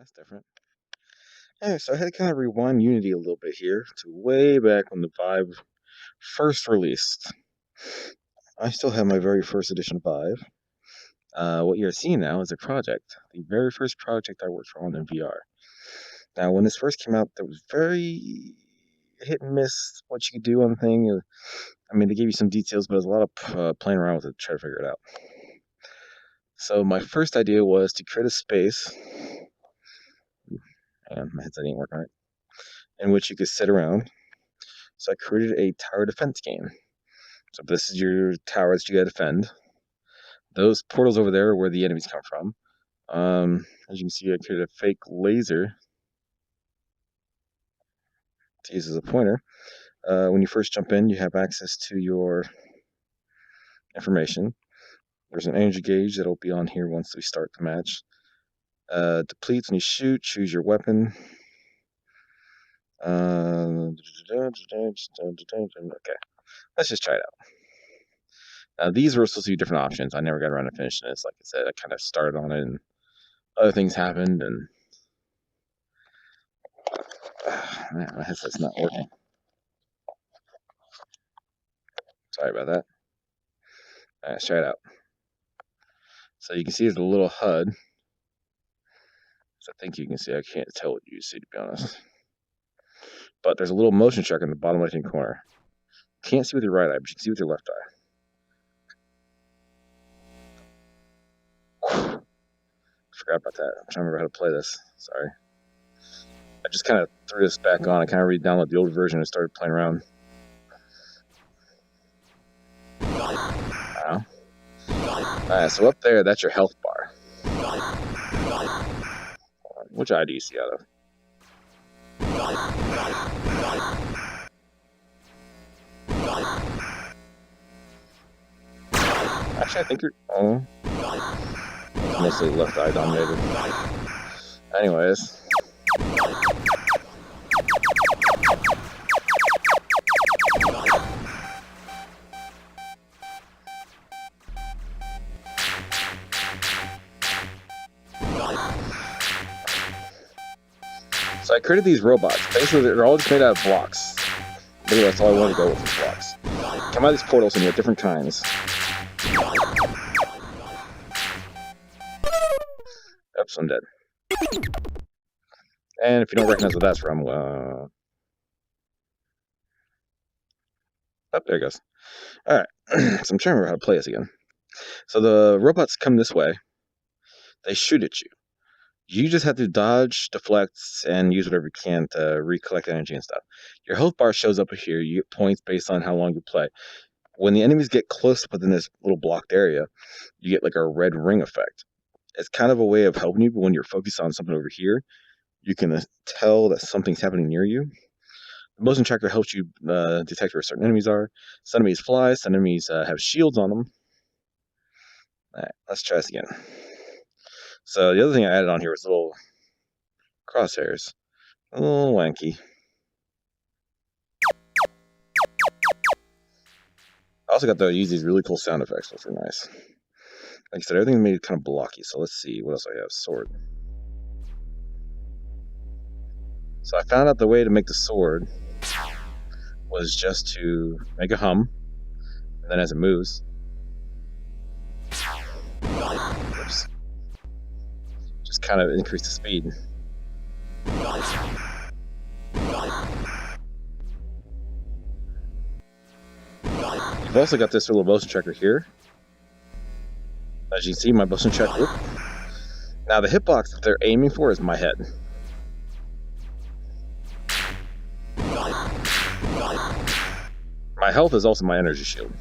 that's different. Anyway, so I had to kind of rewind Unity a little bit here to way back when the Vive first released. I still have my very first edition of Vive. What you're seeing now is a project, the very first project I worked on in VR. Now, when this first came out, there was very hit and miss what you could do on the thing. I mean, they gave you some details, but there's a lot of playing around with it to try to figure it out. So my first idea was to create a space, and my headset ain't working right, in which you could sit around. So I created a tower defense game. So this is your tower that you gotta defend. Those portals over there are where the enemies come from. As you can see, I created a fake laser to use as a pointer. When you first jump in, you have access to your information. There's an energy gauge that'll be on here once we start the match. Depletes when you shoot. Choose your weapon. Okay, let's just try it out. Now, these were supposed to be different options. I never got around to finishing this. Like I said, I kind of started on it, and other things happened, and man, my headset's not working. Sorry about that. All right, let's try it out. So you can see there's a little HUD. So I think you can see. I can't tell what you see, to be honest. But there's a little motion tracker in the bottom left-hand corner. Can't see with your right eye, but you can see with your left eye. Forgot about that. I'm trying to remember how to play this. Sorry. I just kind of threw this back on. I kind of re-downloaded the old version and started playing around. Wow. Alright, so up there, that's your health bar. Which eye do you see out of? Actually, I think you're... Oh. Mostly left eye dominated. Anyways. So I created these robots. Basically, they're all just made out of blocks. Really, that's all I wanted to go with was blocks. Come out of these portals and you have different kinds. Oops, I'm dead. And if you don't recognize what that's from, oh, there it goes. Alright, so I'm trying to remember how to play this again. So the robots come this way. They shoot at you. You just have to dodge, deflect, and use whatever you can to recollect energy and stuff. Your health bar shows up here. You get points based on how long you play. When the enemies get close within this little blocked area, you get like a red ring effect. It's kind of a way of helping you, but when you're focused on something over here, you can tell that something's happening near you. The motion tracker helps you detect where certain enemies are. Some enemies fly, some enemies have shields on them. Alright, let's try this again. So the other thing I added on here was little crosshairs. A little wanky. I also got to use these really cool sound effects, which are nice. Like I said, everything's made kind of blocky, so let's see what else I have. Sword. So I found out the way to make the sword was just to make a hum, and then as it moves, oops, just kind of increase the speed. You've also got this little motion tracker here. As you can see, my motion tracker. Whoop. Now the hitbox that they're aiming for is my head. My health is also my energy shield.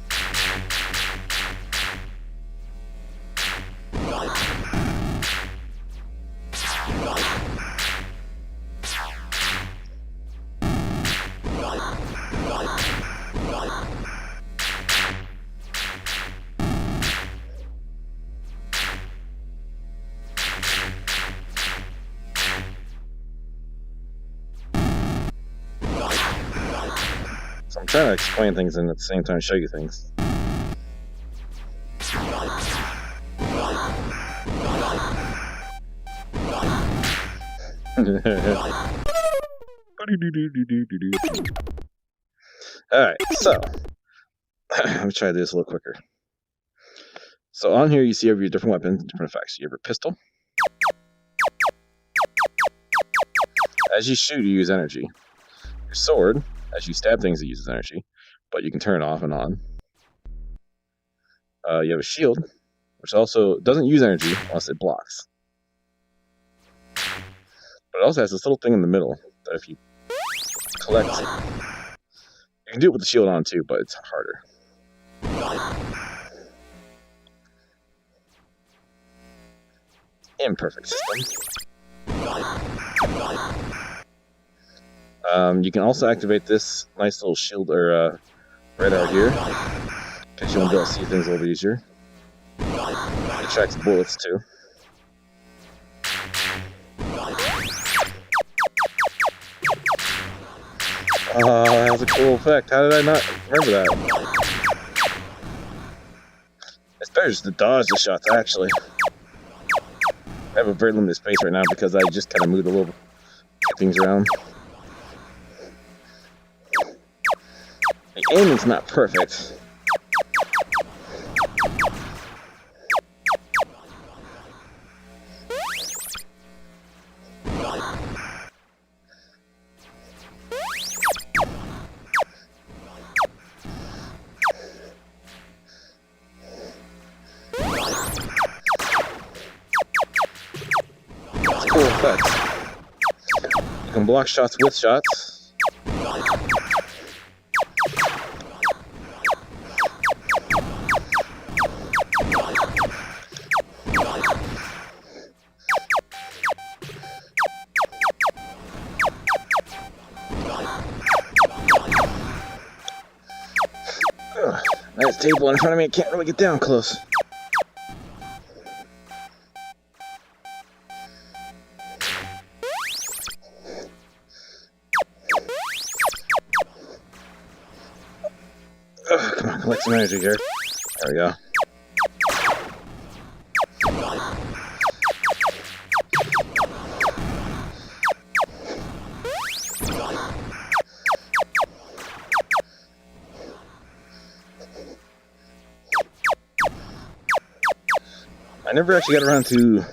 So I'm trying to explain things and at the same time show you things. Alright, so let me try this a little quicker. So on here you see every different weapon, different effects. You have your pistol. As you shoot, you use energy. Your sword, as you stab things, it uses energy, but you can turn it off and on. You have a shield, which also doesn't use energy unless it blocks. But it also has this little thing in the middle that if you collect, you can do it with the shield on too, but it's harder. Imperfect system. You can also activate this nice little shield or radar here, because you want to be able to see things a little bit easier. It tracks bullets too. Oh, that was a cool effect. How did I not remember that? It's better just to dodge the shots, actually. I have a very limited space right now because I just kind of moved a little things around. The aiming's not perfect. Cool effect. You can block shots with shots. Nice table in front of me, I can't really get down close. Come on, collect some energy here. There we go. I never actually got around to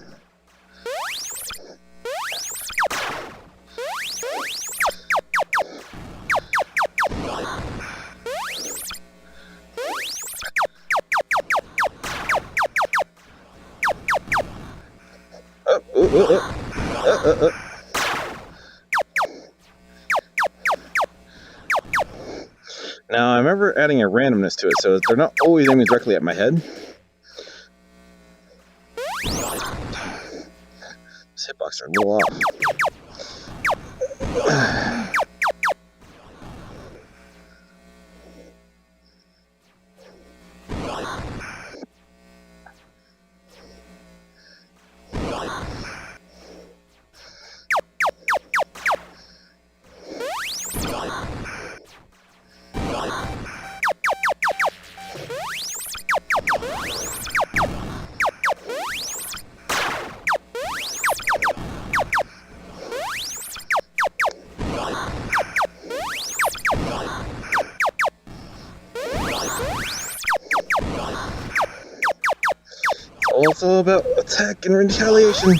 Now, I remember adding a randomness to it, so they're not always aiming directly at my head. This hitbox are a little off. Also about attack and retaliation.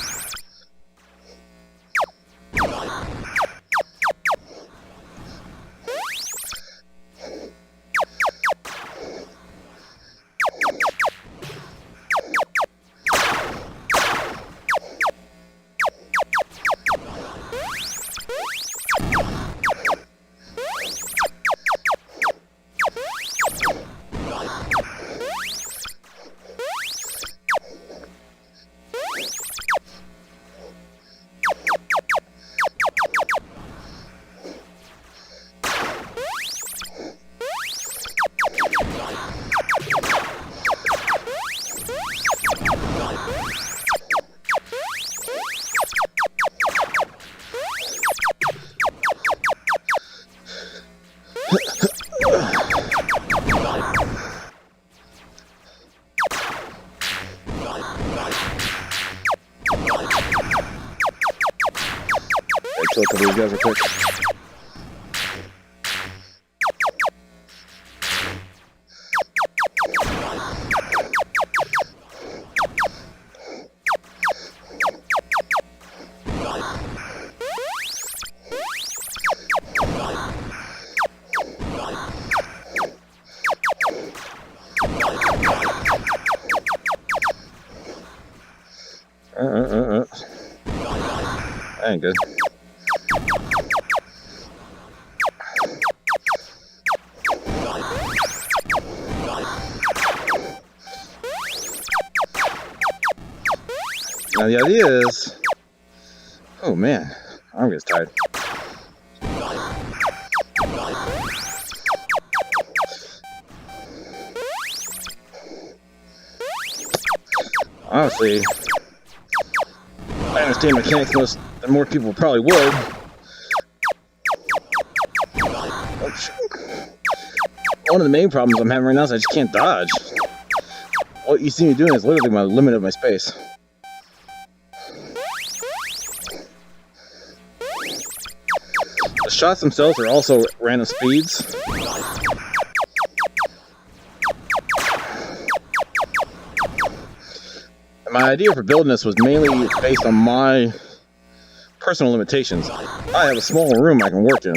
kill a couple of these guys real quick. That ain't good. Now the idea is, oh man, arm gets tired. Honestly, I understand mechanics more people probably would. One of the main problems I'm having right now is I just can't dodge. What you see me doing is literally my limit of my space. The shots themselves are also random speeds. My idea for building this was mainly based on my personal limitations. I have a small room I can work in.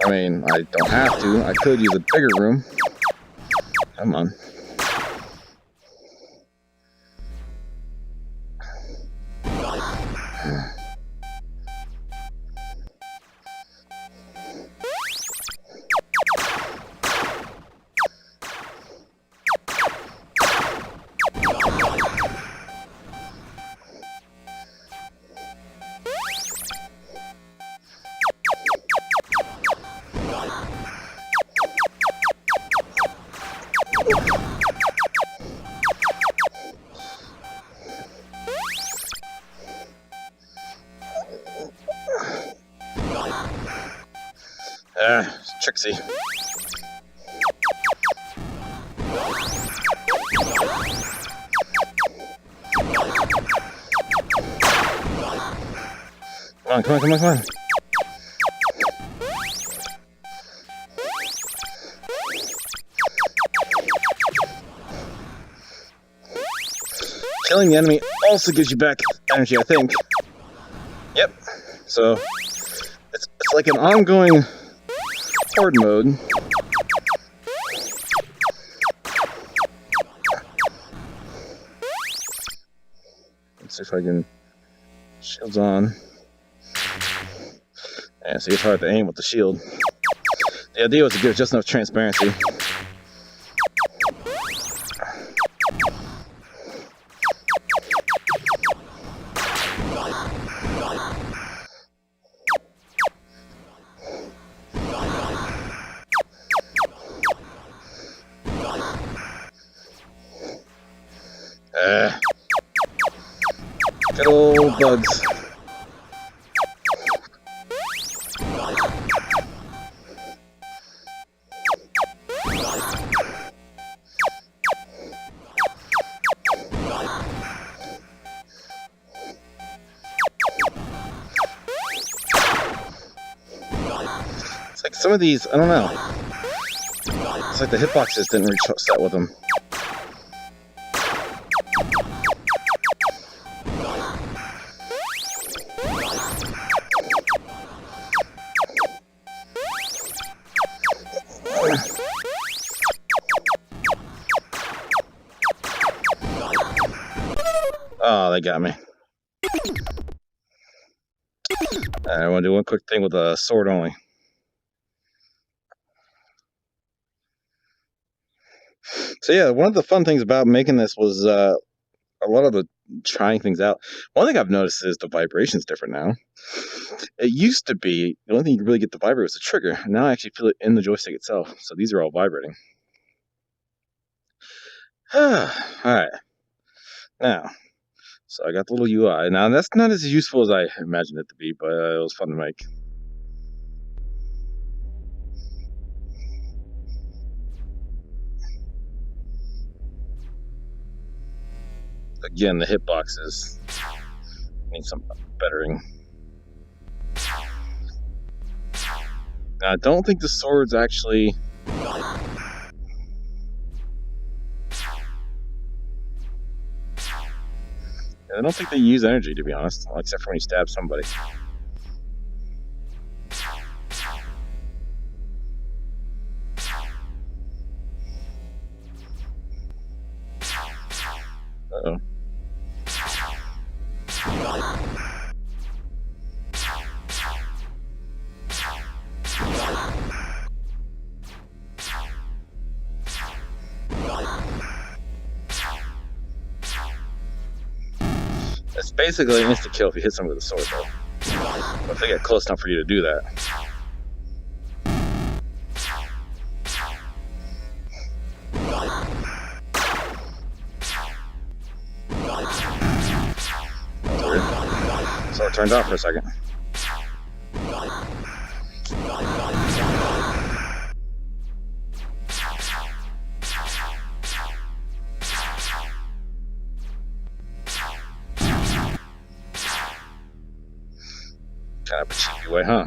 I mean, I don't have to. I could use a bigger room. Come on. Trixie. Come on. Killing the enemy also gives you back energy, I think. Yep. So it's like an ongoing horde mode. Let's see if I can. Shield's on. Yeah, see, it's hard to aim with the shield. The idea was to give just enough transparency. Good old bugs. It's like some of these, I don't know. It's like the hitboxes didn't reach set with them. Oh, they got me. I want to do one quick thing with a sword only. So yeah, one of the fun things about making this was a lot of the trying things out. One thing I've noticed is the vibration's different now. It used to be the only thing you could really get to vibrate was the trigger. Now I actually feel it in the joystick itself. So these are all vibrating. Alright. Now, so I got the little UI. Now that's not as useful as I imagined it to be, but it was fun to make. Again, the hitboxes need some bettering. I don't think the swords actually... I don't think they use energy, to be honest, except for when you stab somebody. Uh-oh. It's basically an instant kill if you hit someone with a sword, though. But if they get close enough for you to do that. So it turned off for a second. Kind of a cheapy way, huh?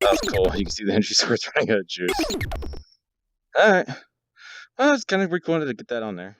That was cool. You can see the energy swords running out of juice. Alright. Well, it's kind of pretty cool to get that on there.